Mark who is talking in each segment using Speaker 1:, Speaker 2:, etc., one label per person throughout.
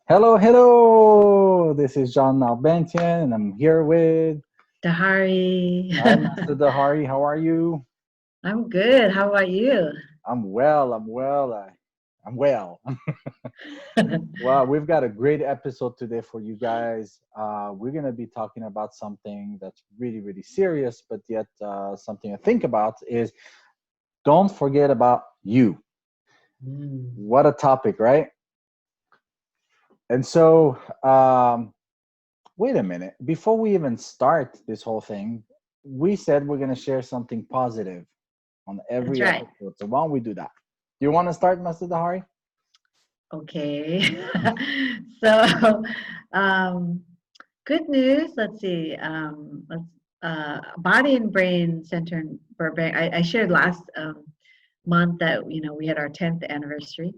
Speaker 1: Hello, hello. This is John Nalbantian, and I'm here with.
Speaker 2: Dahari.
Speaker 1: Hi, Master Dahari. How are you?
Speaker 2: I'm good. How about you?
Speaker 1: I'm well. I'm well. I'm well. Well, we've got a great episode today for you guys. We're gonna be talking about something that's really, really serious, but yet something to think about. Is don't forget about you.
Speaker 2: Mm,
Speaker 1: What a topic, right? And so, wait a minute. Before we even start this whole thing, we said we're going to share something positive on
Speaker 2: that's
Speaker 1: every
Speaker 2: right.
Speaker 1: episode. So why don't we do that? Do you want to start, Master Dahari?
Speaker 2: Okay. So, um, good news. Let's see. Body and Brain Center in Burbank. I shared last month that we had our 10th anniversary,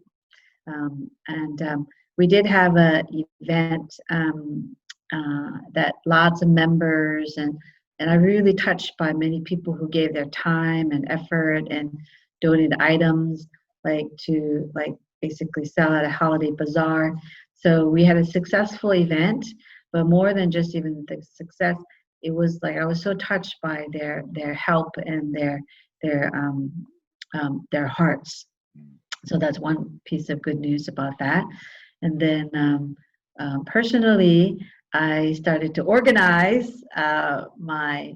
Speaker 2: and we did have a event that lots of members and I really touched by many people who gave their time and effort and donated items like basically sell at a holiday bazaar. So we had a successful event, but more than just even the success, it was like I was so touched by their help and their hearts. So that's one piece of good news about that. And then personally, I started to organize my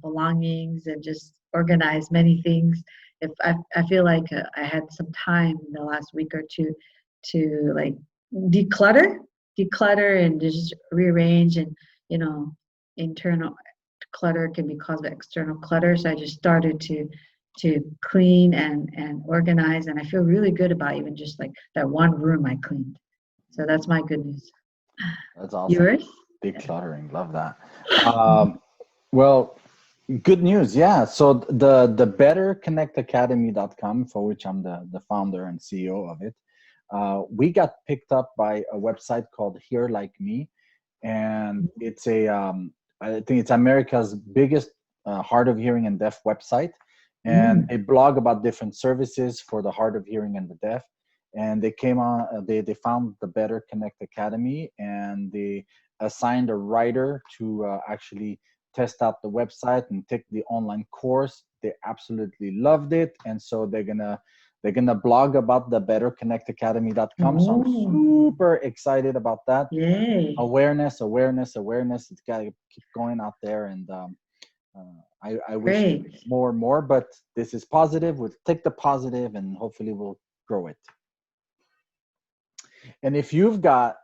Speaker 2: belongings and just organize many things. If I feel like I had some time in the last week or two to like declutter, declutter and just rearrange and you know internal clutter can be caused by external clutter. So I just started to clean and organize, and I feel really good about even just like that one room I cleaned. So that's my good news.
Speaker 1: That's awesome.
Speaker 2: Yours? Yeah.
Speaker 1: Decluttering. Love that. Um, well, good news. Yeah. So the betterconnectacademy.com, for which I'm the founder and CEO of it, we got picked up by a website called Here Like Me, and it's I think it's America's biggest hard of hearing and deaf website, and
Speaker 2: Mm.
Speaker 1: they blog about different services for the hard of hearing and the deaf. And they came on, they found the Better Connect Academy, and they assigned a writer to actually test out the website and take the online course. They absolutely loved it, and so they're gonna blog about the betterconnectacademy.com. So I'm
Speaker 2: Oh,
Speaker 1: super excited about that.
Speaker 2: yay.
Speaker 1: Awareness, awareness, awareness. It's got to keep going out there, and I wish
Speaker 2: Great.
Speaker 1: more and more. But this is positive. We'll take the positive, and hopefully we'll grow it. And if you've got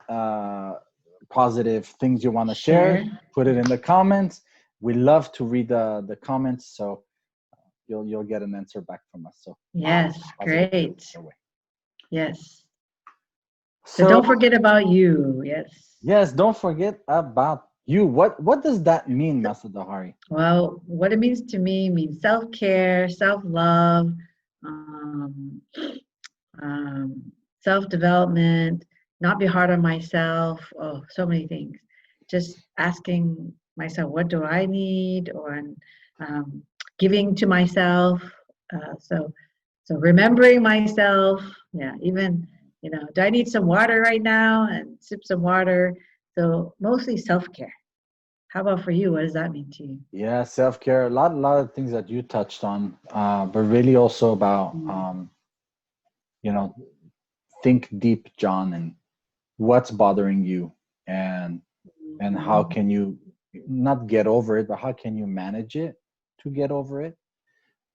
Speaker 1: positive things you want to share,
Speaker 2: Share.
Speaker 1: put it in the comments. We love to read the comments, so you'll get an answer back from us. So
Speaker 2: Yes,
Speaker 1: positive things
Speaker 2: great.
Speaker 1: your way.
Speaker 2: Yes. So
Speaker 1: So
Speaker 2: don't forget about you. Yes.
Speaker 1: yes, don't forget about you. What does that mean, Master Dahari?
Speaker 2: Well, what it means to me means self-care, self-love, um, self-development, not be hard on myself. Oh, so many things. Just asking myself, what do I need, or um, giving to myself. So remembering myself. Yeah, even do I need some water right now? And sip some water. So mostly self-care. How about for you? What does that mean to you?
Speaker 1: Yeah, self-care. A lot of things that you touched on, but really also about
Speaker 2: Mm.
Speaker 1: you know, think deep, John, and what's bothering you, and how
Speaker 2: Mhm.
Speaker 1: can you not get over it, but how can you manage it to get over it.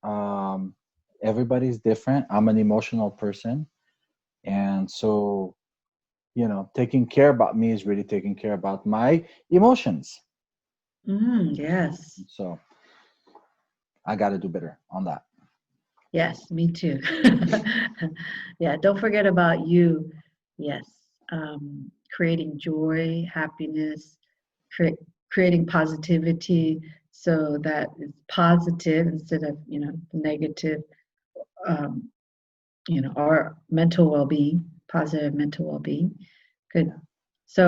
Speaker 1: um, Everybody's different. I'm an emotional person, and so taking care about me is really taking care about my emotions.
Speaker 2: Yes.
Speaker 1: So I got to do better on that.
Speaker 2: Yes, me too. Yeah, don't forget about you. Yes. Creating joy, happiness, cre- creating positivity so that it's positive instead of, negative, um, our mental well-being, positive mental well-being. Good.
Speaker 1: Yeah,
Speaker 2: So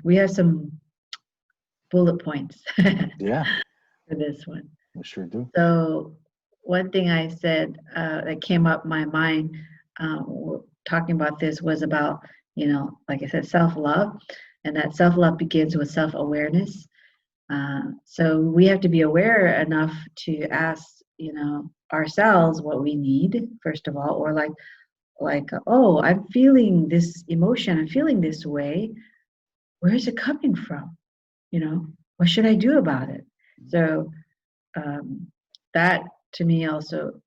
Speaker 2: we have some bullet points for
Speaker 1: yeah,
Speaker 2: this one.
Speaker 1: we sure do.
Speaker 2: So one thing I said that came up my mind talking about this was about like I said, self-love, and that self-love begins with self-awareness. So we have to be aware enough to ask, ourselves what we need first of all, or like, oh, I'm feeling this emotion, I'm feeling this way. Where is it coming from? What should I do about it? So um, that to me also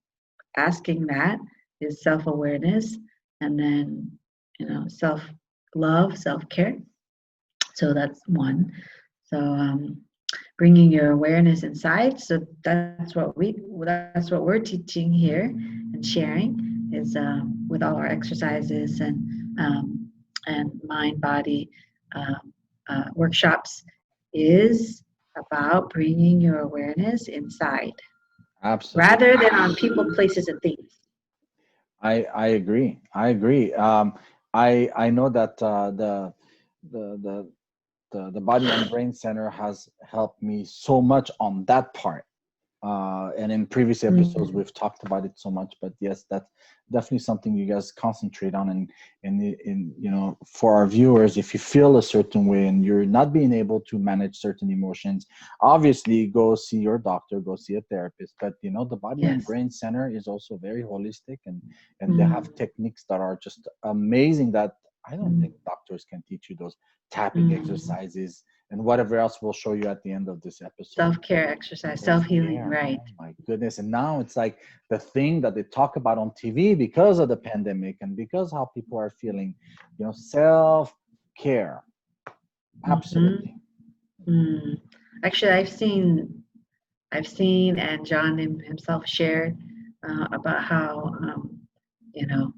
Speaker 2: asking that is self-awareness, and then self-love, self-care. So that's one. So bringing your awareness inside. So that's what we're teaching here and sharing is with all our exercises and mind body uh, workshops is about bringing your awareness inside
Speaker 1: Absolutely.
Speaker 2: rather than on people, places, and things.
Speaker 1: I agree. I agree. I know that the the the Body and Brain Center has helped me so much on that part. And in previous episodes,
Speaker 2: Mm,
Speaker 1: we've talked about it so much. But yes, that's definitely something you guys concentrate on. And in for our viewers, if you feel a certain way and you're not being able to manage certain emotions, obviously go see your doctor, go see a therapist. But the Body and
Speaker 2: yes.
Speaker 1: Brain Center is also very holistic, and they have
Speaker 2: Mm,
Speaker 1: techniques that are just amazing that I don't think
Speaker 2: mm,
Speaker 1: doctors can teach you. Those tapping
Speaker 2: mm.
Speaker 1: exercises and whatever else we'll show you at the end of this episode.
Speaker 2: Self-care exercise, self-healing,
Speaker 1: Self-care,
Speaker 2: right?
Speaker 1: oh my goodness. And now it's like the thing that they talk about on TV because of the pandemic and because how people are feeling, self-care. Absolutely.
Speaker 2: Hmm. Mm. Actually, I've seen, and John himself shared about how, you know,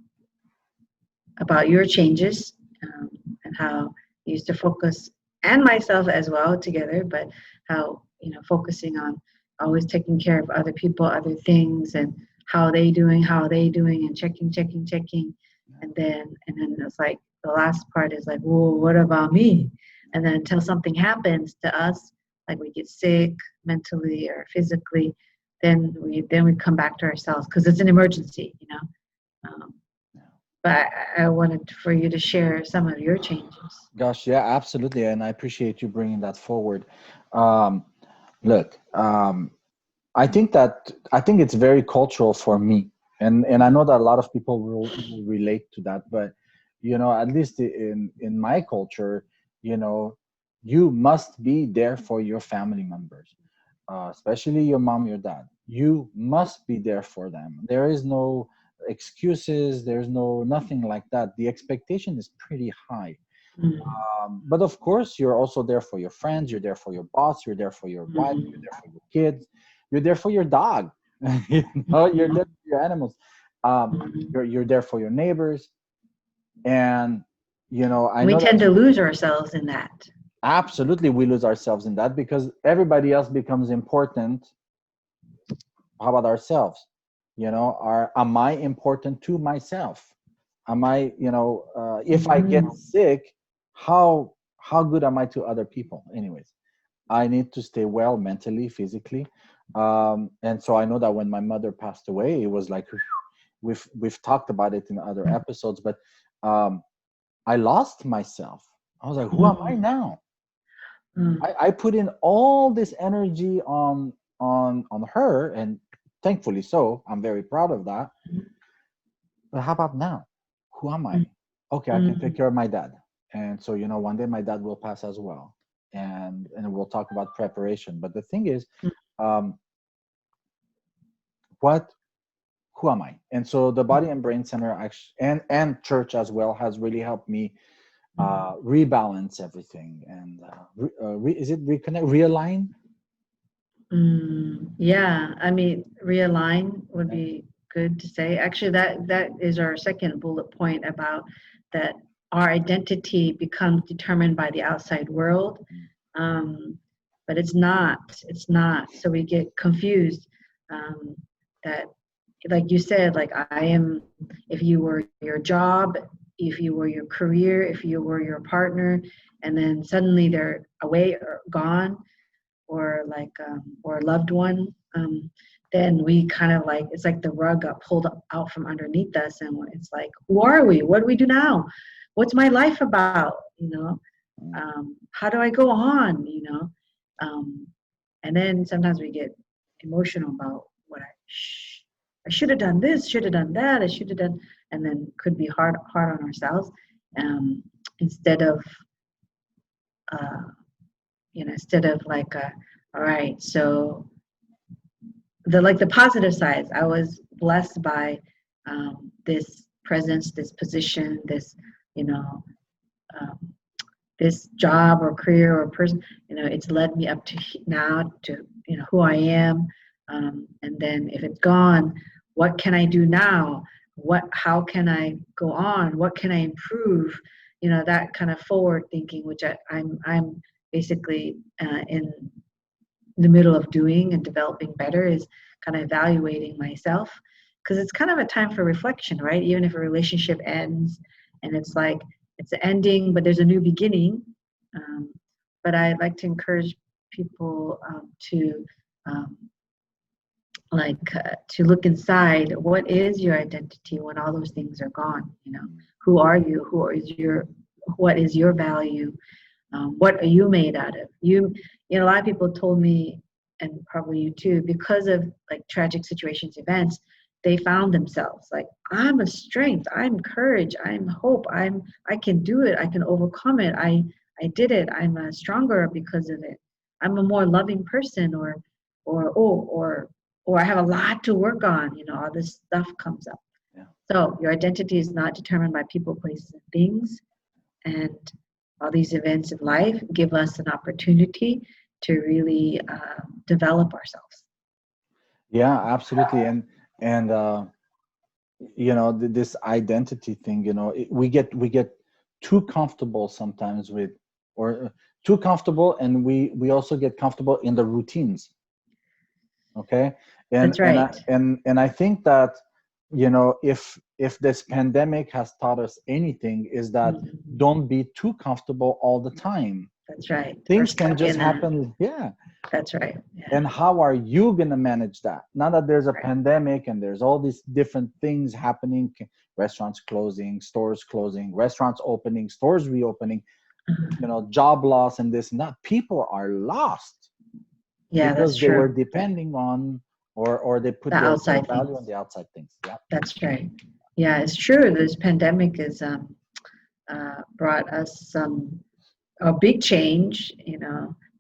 Speaker 2: about your changes, um, and how you used to focus, and myself as well together, but how, focusing on always taking care of other people, other things, and how they doing, and checking. And then it's like the last part is like, well, what about me? And then until something happens to us, like we get sick mentally or physically, then we come back to ourselves because it's an emergency. Um, but I wanted for you to share some of your changes.
Speaker 1: Gosh, yeah, absolutely. And I appreciate you bringing that forward. Um, Look, I think it's very cultural for me, and I know that a lot of people will relate to that. But at least in my culture, you know, you must be there for your family members, especially your mom, your dad. You must be there for them. There is no excuses. There's no nothing like that. The expectation is pretty high.
Speaker 2: Mm,
Speaker 1: But of course, you're also there for your friends. You're there for your boss. You're there for your wife. You're there
Speaker 2: mm,
Speaker 1: for your kids. You're there for your dog. You're there for your animals. Um,
Speaker 2: mm.
Speaker 1: you're there for your neighbors. And I
Speaker 2: We
Speaker 1: know
Speaker 2: tend
Speaker 1: that
Speaker 2: to lose ourselves in that.
Speaker 1: absolutely we lose ourselves in that because everybody else becomes important. How about ourselves? Am I important to myself? Am I, if I get
Speaker 2: Mhm,
Speaker 1: sick, how good am I to other people? Anyways, I need to stay well mentally, physically. And so I know that when my mother passed away, it was like we've talked about it in other episodes, but um, I lost myself. I was like, who am I
Speaker 2: mm,
Speaker 1: now?
Speaker 2: mm,
Speaker 1: I put in all this energy on her, and thankfully so. I'm very proud of that. But how about now? Who am
Speaker 2: mm,
Speaker 1: I? Okay, I can take
Speaker 2: mm,
Speaker 1: care of my dad. And so, one day my dad will pass as well. And we'll talk about preparation. But the thing is,
Speaker 2: mm,
Speaker 1: um, what who am I? And so the Body and Brain Center actually and church as well has really helped me rebalance everything and is it reconnect realign?
Speaker 2: Yeah, I mean, realign would be good to say. Actually, that is our second bullet point about that our identity becomes determined by the outside world. Um, but it's not. It's not. So we get confused um, that, like you said, like I am, if you were your job, if you were your career, if you were your partner, and then suddenly they're away or gone, or like or a loved one, then we kind of like, it's like the rug got pulled out from underneath us, and it's like, who are we? What do we do now? What's my life about? How do I go on? And then sometimes we get emotional about I should have done this, should have done that, I should have done, and then could be hard on ourselves, instead of like, all right, so the positive sides. I was blessed by this presence, this position, this you know um, this job or career or person. It's led me up to now to who I am. And then if it's gone, what can I do now? How can I go on? What can I improve? That kind of forward thinking, which I'm basically in the middle of doing and developing better, is kind of evaluating myself, because it's kind of a time for reflection, right? Even if a relationship ends and it's like it's an ending, but there's a new beginning. But I like to encourage people to to look inside. What is your identity when all those things are gone? Who are you? What is your value? What are you made out of? A lot of people told me, and probably you too, because of like tragic situations, events, they found themselves like, I'm a strength, I'm courage, I'm hope, I can do it, I can overcome it, I did it, I'm stronger because of it, I'm a more loving person, or I have a lot to work on. All this stuff comes up.
Speaker 1: Yeah.
Speaker 2: So your identity is not determined by people, places, and things, and all these events in life give us an opportunity to really develop ourselves.
Speaker 1: Yeah, absolutely. And this identity thing, we get too comfortable sometimes with, or too comfortable, and we also get comfortable in the routines. Okay.
Speaker 2: That's right.
Speaker 1: And I think that, if this pandemic has taught us anything, is that don't be too comfortable all the time.
Speaker 2: That's right.
Speaker 1: Things can just happen. Yeah.
Speaker 2: That's right. Yeah.
Speaker 1: And how are you going to manage that? Now that there's a pandemic and there's all these different things happening, restaurants closing, stores closing, restaurants opening, stores reopening, job loss and this and that. People are lost.
Speaker 2: Yeah,
Speaker 1: because
Speaker 2: that's
Speaker 1: they
Speaker 2: true.
Speaker 1: were depending on, or they put
Speaker 2: the
Speaker 1: their
Speaker 2: outside
Speaker 1: value
Speaker 2: things.
Speaker 1: on the outside things. Yeah,
Speaker 2: that's right. Yeah, it's true. This pandemic has brought us a big change.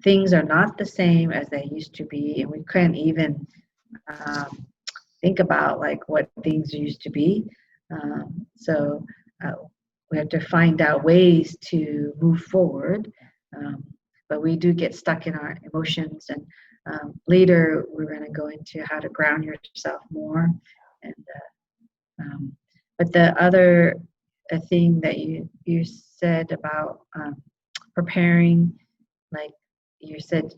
Speaker 2: Things are not the same as they used to be, and we couldn't even think about like what things used to be. So we have to find out ways to move forward. But we do get stuck in our emotions, and later we're going to go into how to ground yourself more. And but the other thing that you said about preparing, like you said,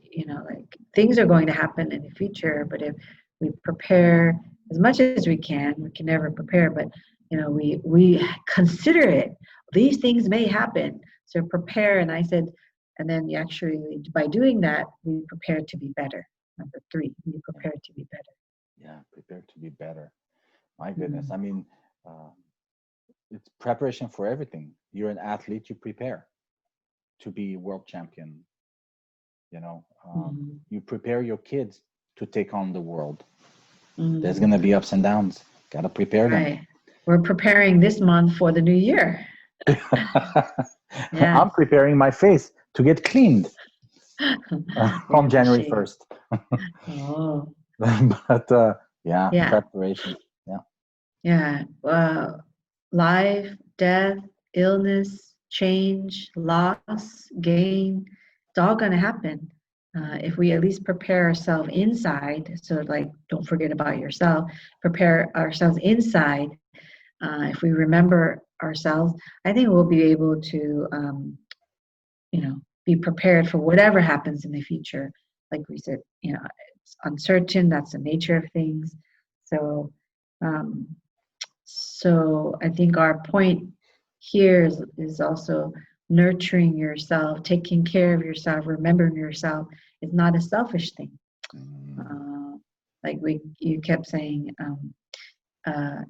Speaker 2: like things are going to happen in the future, but if we prepare as much as we can never prepare, but we consider it. These things may happen, so prepare. And I said, and then you actually, by doing that, we prepare to be better. Number 3, we prepare to be better.
Speaker 1: Yeah, prepare to be better. My goodness. I mean, it's preparation for everything. You're an athlete, you prepare to be world champion. You prepare your kids to take on the world. There's going to be ups and downs. Got to prepare them.
Speaker 2: We're preparing this month for the new year.
Speaker 1: Yeah. I'm preparing my face to get cleaned on January 1st.
Speaker 2: Oh.
Speaker 1: But preparation.
Speaker 2: Yeah. Life, death, illness, change, loss, gain, it's all going to happen. If we at least prepare ourselves inside, so like don't forget about yourself, prepare ourselves inside. If we remember ourselves, I think we'll be able to, be prepared for whatever happens in the future. Like we said, it's uncertain. That's the nature of things. So, so I think our point here is also nurturing yourself, taking care of yourself, remembering yourself is not a selfish thing. Like you kept saying,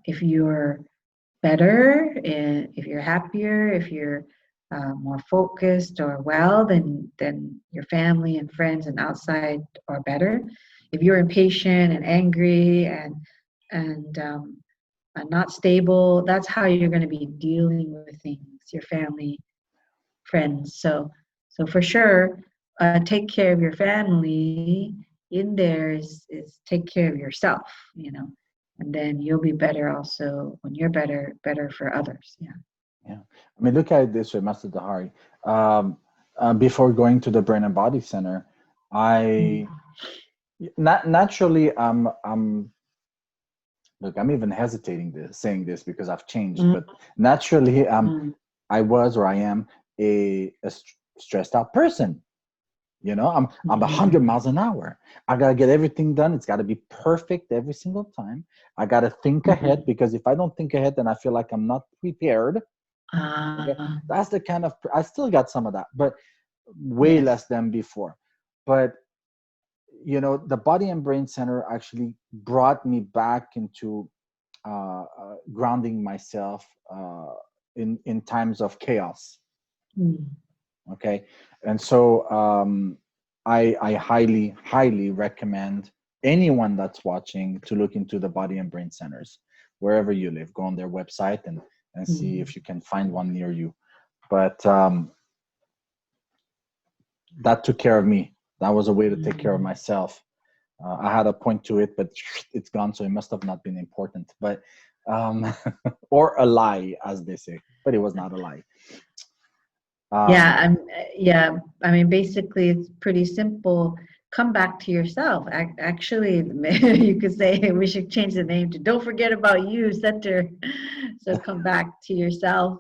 Speaker 2: if you're better, if you're happier, if you're more focused or well, then your family and friends and outside are better. If you're impatient and angry and not stable, that's how you're going to be dealing with things, your family, friends. So for sure, take care of your family. In there is take care of yourself, and then you'll be better also when you're better for others. Yeah.
Speaker 1: Yeah. I mean, look at it this way, Master Dahari. Before going to the Brain and Body Center, I naturally I'm look, I'm even hesitating saying this because I've changed, but naturally I was or I am a stressed out person. I'm 100 miles an hour. I gotta get everything done. It's gotta be perfect every single time. I gotta think ahead, because if I don't think ahead, then I feel like I'm not prepared. Okay, that's the kind of, I still got some of that, but way less than before. But the Body and Brain Center actually brought me back into grounding myself in times of chaos. Okay, and so I highly recommend anyone that's watching to look into the Body and Brain Centers wherever you live. Go on their website and see if you can find one near you. But that took care of me. That was a way to take care of myself. I had a point to it, but it's gone, so it must have not been important. But or a lie, as they say. But it was not a lie.
Speaker 2: Yeah. I mean, basically, it's pretty simple. Come back to yourself. Actually, you could say we should change the name to "Don't Forget About You" Center. So come back to yourself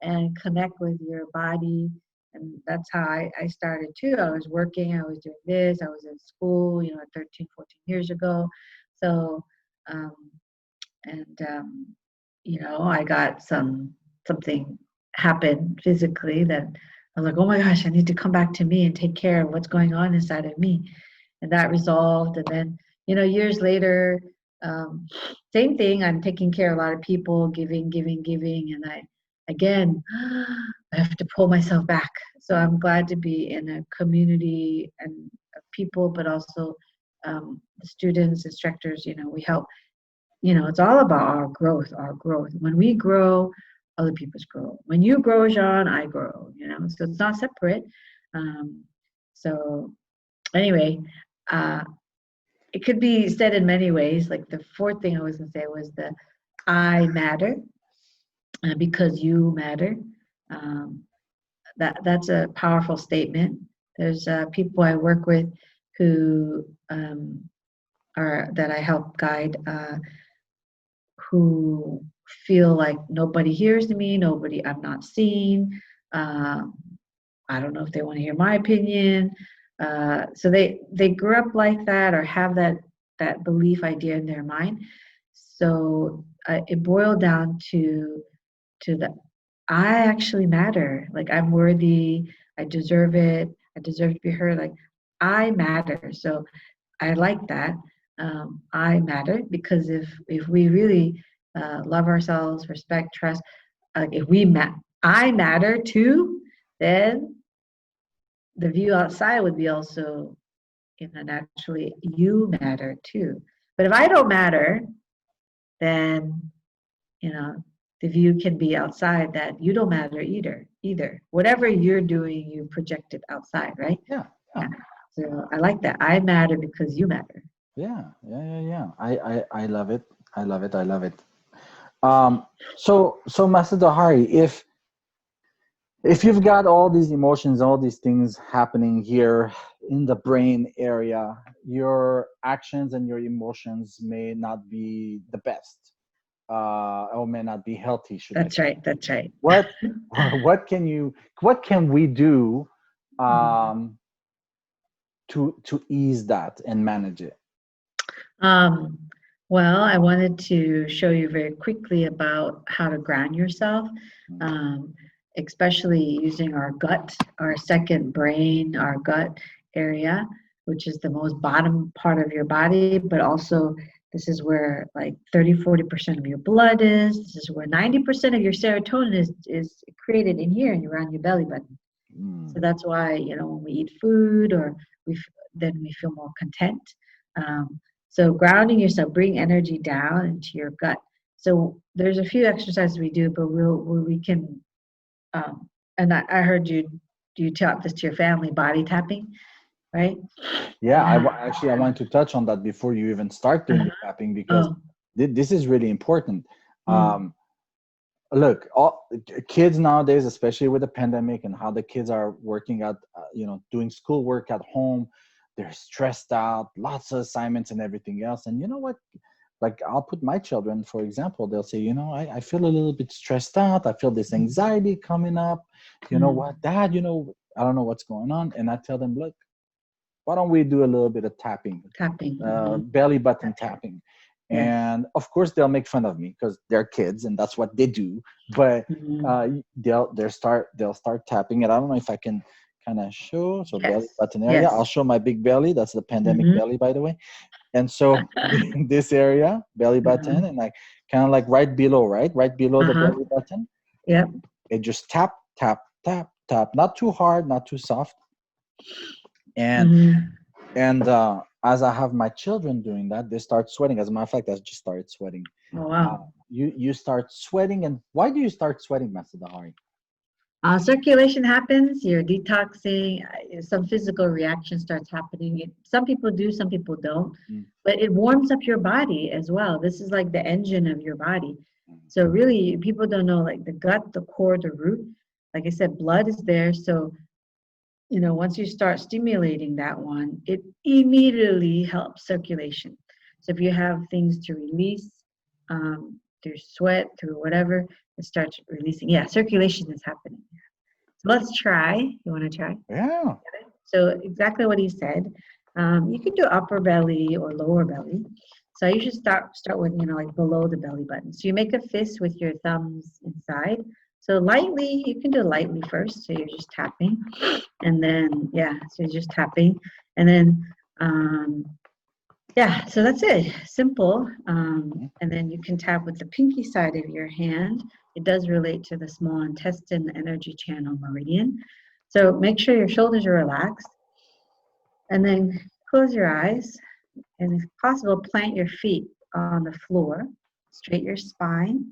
Speaker 2: and connect with your body. And that's how I started too. I was working, I was doing this, I was in school, 13, 14 years ago. So, I got something happened physically that I was like, oh my gosh, I need to come back to me and take care of what's going on inside of me. And that resolved. And then, years later, same thing, I'm taking care of a lot of people, giving. And again, I have to pull myself back. So I'm glad to be in a community and of people, but also the students, instructors, we help. It's all about our growth. When we grow, other people's grow. When you grow, Jean, I grow, so it's not separate. So anyway, it could be said in many ways. Like the fourth thing I was going to say was the I matter because you matter. That's a powerful statement. There's people I work with who that I help guide, who feel like nobody hears me, I'm not seen. I don't know if they want to hear my opinion. So they grew up like that or have that belief idea in their mind. So it boiled down to the I actually matter. Like I'm worthy. I deserve it. I deserve to be heard. Like I matter. So I like that. I matter because if we really love ourselves, respect, trust, if I matter too, then the view outside would be also, naturally, you matter too. But if I don't matter, then the view can be outside that you don't matter either. Whatever you're doing, you project it outside, right?
Speaker 1: Yeah.
Speaker 2: So I like that. I matter because you matter.
Speaker 1: Yeah. I love it. I love it. So Master Dahari, if you've got all these emotions, all these things happening here in the brain area, your actions and your emotions may not be the best, or may not be healthy.
Speaker 2: That's right.
Speaker 1: What can we do to ease that and manage it?
Speaker 2: Well, I wanted to show you very quickly about how to ground yourself, especially using our gut, our second brain, our gut area. which is the most bottom part of your body, but also this is where like 30-40% of your blood is. This is where 90% of your serotonin is created in here and around your belly button. So that's why, when we eat food or then we feel more content. So grounding yourself, bring energy down into your gut. So there's a few exercises we do, but we can, and I heard you taught this to your family, body tapping, right?
Speaker 1: Yeah, actually I want to touch on that before you even start doing the tapping, because this is really important. Look, all kids nowadays, especially with the pandemic and how the kids are working at, doing schoolwork at home, they're stressed out, lots of assignments and everything else. And you know what? Like, I'll put my children, for example, they'll say, I feel a little bit stressed out. I feel this anxiety coming up. You know what, Dad, I don't know what's going on. And I tell them, look, why don't we do a little bit of tapping, belly button tapping? And of course they'll make fun of me because they're kids and that's what they do. But they'll start tapping it. I don't know if I can kind of show. So belly button area. I'll show my big belly. That's the pandemic belly, by the way. And so this area, belly button, and like kind of like right below the belly button.
Speaker 2: Yep.
Speaker 1: It just tap, tap, tap, tap. Not too hard, not too soft. And as I have my children doing that, they start sweating. As a matter of fact, I just started sweating.
Speaker 2: Oh, wow.
Speaker 1: You start sweating. And why do you start sweating, Master Dahari?
Speaker 2: Circulation happens, you're detoxing, some physical reaction starts happening. Some people do, some people don't, but it warms up your body as well. This is like the engine of your body. So really, people don't know, like the gut, the core, the root. Like I said, blood is there. So, once you start stimulating that one, it immediately helps circulation. So if you have things to release through sweat, through whatever, it starts releasing. Yeah, circulation is happening. So let's try. You want to try?
Speaker 1: Yeah.
Speaker 2: So exactly what he said. You can do upper belly or lower belly. So you should start with, like below the belly button. So you make a fist with your thumbs inside. So lightly, you can do lightly first. So you're just tapping. And then, so you're just tapping. And then, so that's it. Simple. And then you can tap with the pinky side of your hand. It does relate to the small intestine energy channel meridian. So make sure your shoulders are relaxed. And then close your eyes. And if possible, plant your feet on the floor. Straight your spine.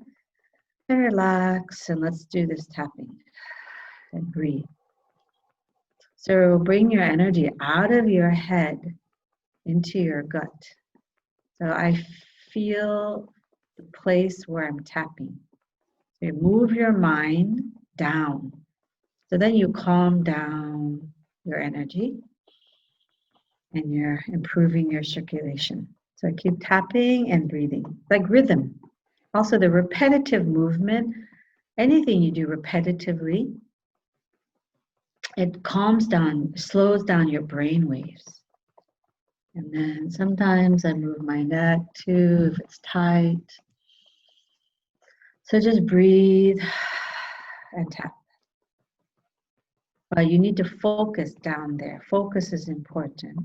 Speaker 2: And relax. And let's do this tapping. And breathe. So bring your energy out of your head into your gut. So I feel the place where I'm tapping. So you move your mind down. So then you calm down your energy and you're improving your circulation. So keep tapping and breathing, like rhythm. Also the repetitive movement, anything you do repetitively, it calms down, slows down your brain waves. And then sometimes I move my neck too if it's tight. So just breathe and tap. But you need to focus down there. Focus is important.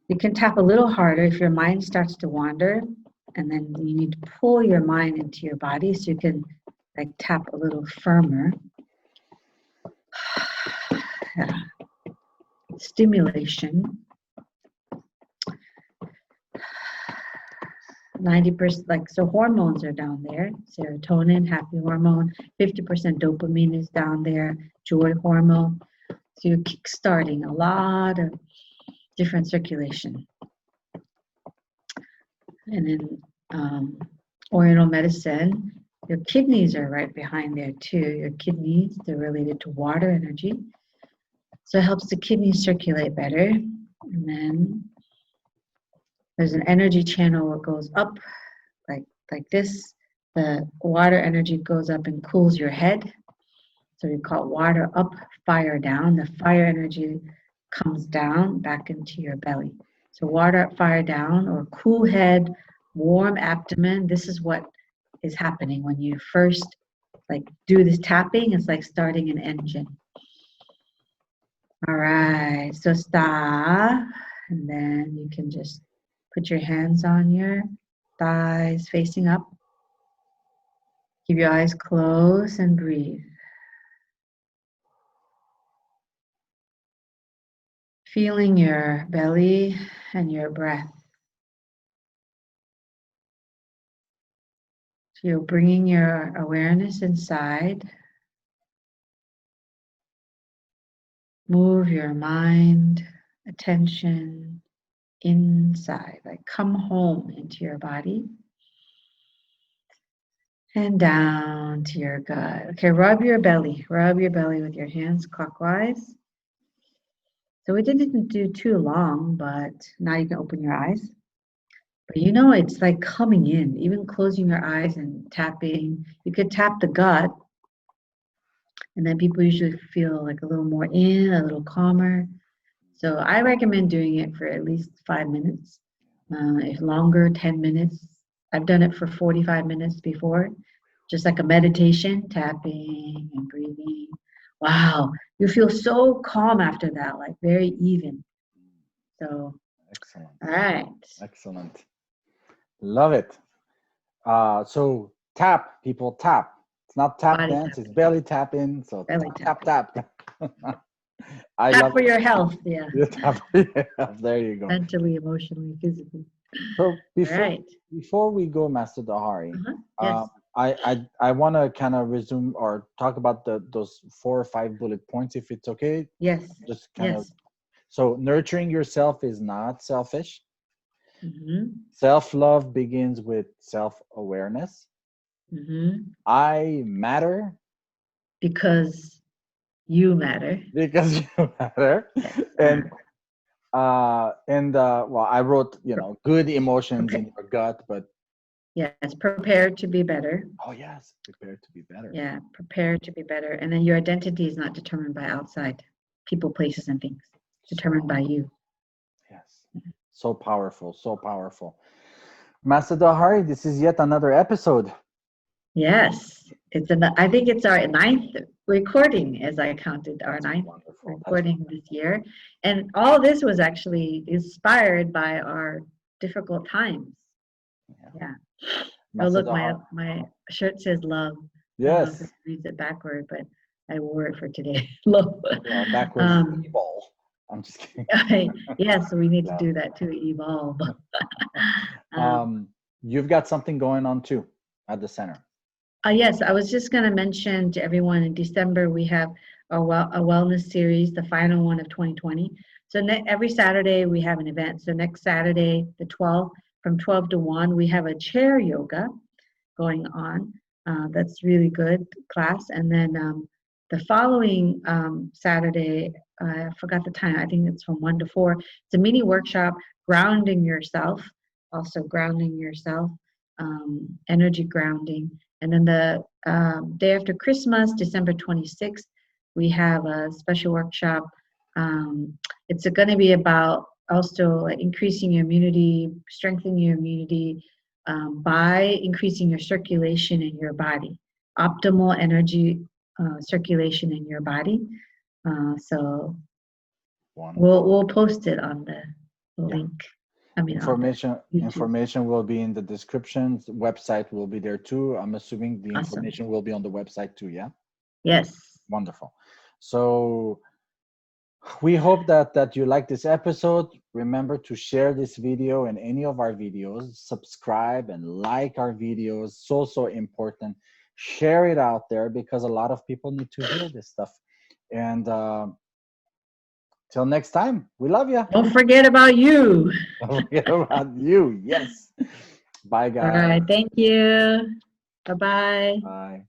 Speaker 2: You can tap a little harder if your mind starts to wander, and then you need to pull your mind into your body so you can like tap a little firmer. Stimulation. 90%, so hormones are down there. Serotonin, happy hormone. 50% dopamine is down there. Joy hormone. So you're kickstarting a lot of different circulation. And then oriental medicine, your kidneys are right behind there too. Your kidneys, they're related to water energy. So it helps the kidneys circulate better. And then there's an energy channel that goes up like this. The water energy goes up and cools your head. So we call it water up, fire down. The fire energy comes down back into your belly. So water up, fire down, or cool head, warm abdomen. This is what is happening when you first do this tapping. It's like starting an engine. All right, so stop, and then you can just put your hands on your thighs facing up. Keep your eyes closed and breathe. Feeling your belly and your breath. So you're bringing your awareness inside. Move your mind, attention inside, like come home into your body and down to your gut. Okay, rub your belly with your hands clockwise. So we didn't do too long, but now you can open your eyes. But you know, it's like coming in, even closing your eyes and tapping. You could tap the gut, and then people usually feel like a little more in, a little calmer. So I recommend doing it for at least 5 minutes. If longer, 10 minutes. I've done it for 45 minutes before, just like a meditation, tapping and breathing. Wow, you feel so calm after that, like very even. So,
Speaker 1: Excellent.
Speaker 2: all right.
Speaker 1: Excellent. Love it. So tap, people, tap. It's not tap
Speaker 2: Body
Speaker 1: dance,
Speaker 2: tapping.
Speaker 1: it's belly tapping. So
Speaker 2: Belly
Speaker 1: tap, tap, tap. I
Speaker 2: Tap
Speaker 1: love
Speaker 2: for
Speaker 1: it.
Speaker 2: your health, yeah.
Speaker 1: You tap for your health. There you go.
Speaker 2: Mentally, emotionally, physically.
Speaker 1: So
Speaker 2: All right.
Speaker 1: before we go, Master Dahari,
Speaker 2: Yes.
Speaker 1: I want to kind of resume or talk about those 4 or 5 bullet points, if it's okay.
Speaker 2: Yes.
Speaker 1: Just kind of.
Speaker 2: Yes.
Speaker 1: So nurturing yourself is not selfish.
Speaker 2: Mm-hmm.
Speaker 1: Self-love begins with self-awareness.
Speaker 2: Mm-hmm.
Speaker 1: I matter
Speaker 2: Because you matter.
Speaker 1: because you matter.
Speaker 2: Yes.
Speaker 1: Well, I wrote, good emotions
Speaker 2: Prepare.
Speaker 1: in your gut, but
Speaker 2: Yes. Prepare to be better.
Speaker 1: oh yes, prepare to be better.
Speaker 2: Yeah. Prepare to be better. And then your identity is not determined by outside people, places, and things. It's determined by you.
Speaker 1: Yes. So powerful, so powerful. Master Dahari, this is yet another episode.
Speaker 2: Yes. I think it's our 9th recording, as I counted, our 9th recording this year. And all this was actually inspired by our difficult times. Yeah. Oh, look, my shirt says love.
Speaker 1: Yes.
Speaker 2: It reads it backward, but I wore it for today. Love.
Speaker 1: Yeah, backwards evil. I'm just kidding.
Speaker 2: Yeah, so we need to do that too, evolve.
Speaker 1: You've got something going on too at the center.
Speaker 2: Yes, I was just going to mention to everyone in December we have a wellness series, the final one of 2020. So every Saturday we have an event. So next Saturday, the 12th, from 12 to 1, we have a chair yoga going on. That's really good class. And then the following Saturday, I forgot the time. I think it's from 1 to 4. It's a mini workshop, grounding yourself, also grounding yourself, energy grounding. And then the day after Christmas, December 26th, we have a special workshop. It's going to be about also increasing your immunity, strengthening your immunity by increasing your circulation in your body, optimal energy circulation in your body. So we'll post it on the link. I mean,
Speaker 1: information will be in the description. The website will be there too. I'm assuming the information will be on the website too. Yeah.
Speaker 2: Yes.
Speaker 1: Wonderful. So we hope that you like this episode. Remember to share this video and any of our videos. Subscribe and like our videos. So important. Share it out there because a lot of people need to hear this stuff. And till next time, we love you.
Speaker 2: Don't forget about you.
Speaker 1: Don't forget about you. Yes. Bye, guys.
Speaker 2: All right. Thank you. Bye-bye.
Speaker 1: Bye.